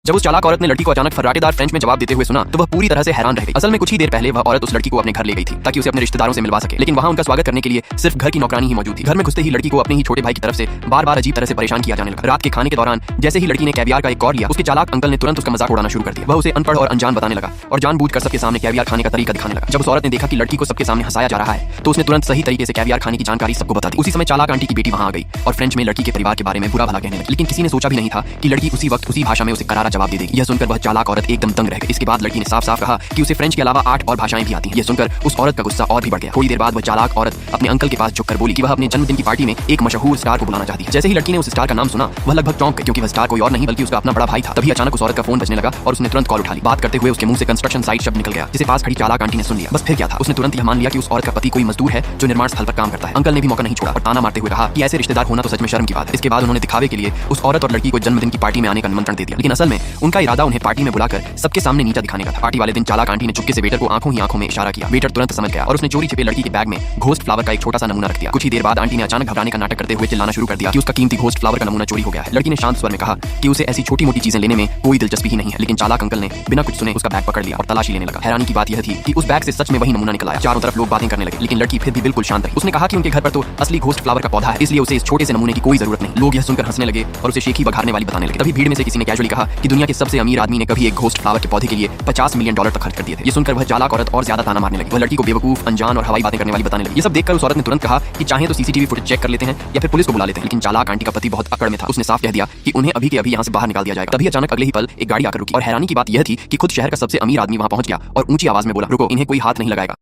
जब उस चालाक औरत ने लड़की को अचानक फर्राटेदार फ्रेंच में जवाब देते हुए सुना तो वह पूरी तरह से हैरान रह गई। असल में कुछ ही देर पहले वह औरत उस लड़की को अपने घर ले गई थी ताकि उसे अपने रिश्तेदारों से मिलवा सके, लेकिन वहां उनका स्वागत करने के लिए सिर्फ घर की नौकरानी ही मौजूद थी। घर में घुसते ही लड़की को अपने ही छोटे भाई की तरफ से बार-बार अजीब तरह से परेशान किया जाने लगा। रात के खाने के दौरान जैसे ही लड़की ने कैवियार का एक कौर लिया, उसके चालाक अंकल ने तुरंत उसका मजाक उड़ाना शुरू कर दिया। वह उसे अनपढ़ और अनजान बताने लगा और जानबूझकर सबके सामने कैवियार खाने का तरीका दिखाने लगा। जब उस औरत ने देखा कि लड़की को सबके सामने हंसाया जा रहा है तो उसने तुरंत सही तरीके से कैवियार खाने की जानकारी सबको बता दी। उसी समय चालाक आंटी की बेटी वहां आ गई और फ्रेंच में लड़की के परिवार के बारे में बुरा भला कहने लगी, लेकिन किसी ने सोचा भी नहीं था कि लड़की उसी वक्त उसी भाषा में उसे करारा जवाब दे देगी। यह सुनकर वह चालाक औरत एकदम दंग रह गई। इसके बाद लड़की ने साफ-साफ कहा कि उसे फ्रेंच के अलावा 8 और भाषाएं भी आती हैं। यह सुनकर उस औरत का गुस्सा और भी बढ़ गया। थोड़ी देर बाद वह चालाक औरत अपने अंकल के पास झुककर बोली कि वह अपने जन्मदिन की पार्टी में एक मशहूर स्टार को बुलाना चाहती है। जैसे ही लड़की ने उस स्टार का नाम सुना वह लगभग चौंक गई, क्योंकि वह स्टार कोई और नहीं बल्कि उसका अपना बड़ा भाई था। तभी अचानक उस औरत का फोन बजने लगा और उसने तुरंत कॉल उठा ली। बात करते हुए उसके मुंह से कंस्ट्रक्शन साइट शब्द निकल गया, जिसे पास खड़ी चालाक आंटी ने सुन लिया। बस फिर क्या था, उसने तुरंत यह मान लिया कि उस औरत का पति कोई मजदूर है जो निर्माण स्थल पर काम करता है। अंकल ने भी मौका नहीं छोड़ा और ताना मारते हुए कहा कि ऐसे रिश्तेदार होना तो सच में शर्म की बात है। इसके बाद उन्होंने दिखावे के लिए उस औरत और लड़की को जन्मदिन की पार्टी में आने का निमंत्रण दे दिया, लेकिन असल में उनका इरादा उन्हें पार्टी में बुलाकर सबके सामने नीचा दिखाने का था। पार्टी वाले दिन चालाक आंटी ने चुपके से वेटर को आंखों ही आंखों में इशारा किया। वेटर तुरंत समझ गया और उसने चोरी छिपे लड़की के बैग में घोस्ट फ्लावर का एक छोटा सा नमूना रख दिया। कुछ ही देर बाद आंटी ने अचानक घबराने का नाटक करते हुए चिल्लाना शुरू कर दिया कि उसका कीमती घोस्ट फ्लावर का नमूना चोरी हो गया है। लड़की ने शांत स्वर में कहा कि उसे ऐसी छोटी मोटी चीजें लेने में कोई दिलचस्पी ही नहीं है, लेकिन चालाक अंकल ने बिना कुछ सुने उसका बैग पकड़ लिया और तलाशी लेने लगा। हैरानी की बात यह थी कि उस बैग से सच में वही नमूना निकल आया। चारों तरफ लोग बातें करने लगे, लेकिन लड़की फिर भी बिल्कुल शांत रही। उसने कहा कि उनके घर पर तो असली घोस्ट फ्लावर का पौधा है, इसलिए उसे इस छोटे से नमूने की कोई जरूरत नहीं। लोग यह सुनकर हंसने लगे और उसे शेखी बघारने वाली बताने लगे। तभी भीड़ में से किसी ने कैजुअली कहा कि दुनिया के सबसे अमीर आदमी ने कभी एक घोस्ट फ्लावर के पौधे के लिए $50 मिलियन तक खर्च कर दिए थे। ये सुनकर वह चालाक औरत और ज्यादा ताना मारने लगी। वह लड़की को बेवकूफ, अनजान और हवाई बातें करने वाली बताने लगी। ये सब देखकर उस औरत ने तुरंत कहा कि चाहे तो सीसीटीवी फुटेज चेक कर लेते हैं या फिर पुलिस को बुला लेते हैं, लेकिन चालाक आंटी का पति बहुत अकड़ में था। उसने साफ कह दिया कि उन्हें अभी के अभी यहाँ से बाहर निकाल दिया जाएगा। तभी अचानक अगले ही पल एक गाड़ी आकर रुकी और हैरानी की बात यह थी कि खुद शहर का सबसे अमीर आदमी वहां पहुंच गया और ऊंची आवाज में बोला, रुको, इन्हें कोई हाथ नहीं लगाएगा।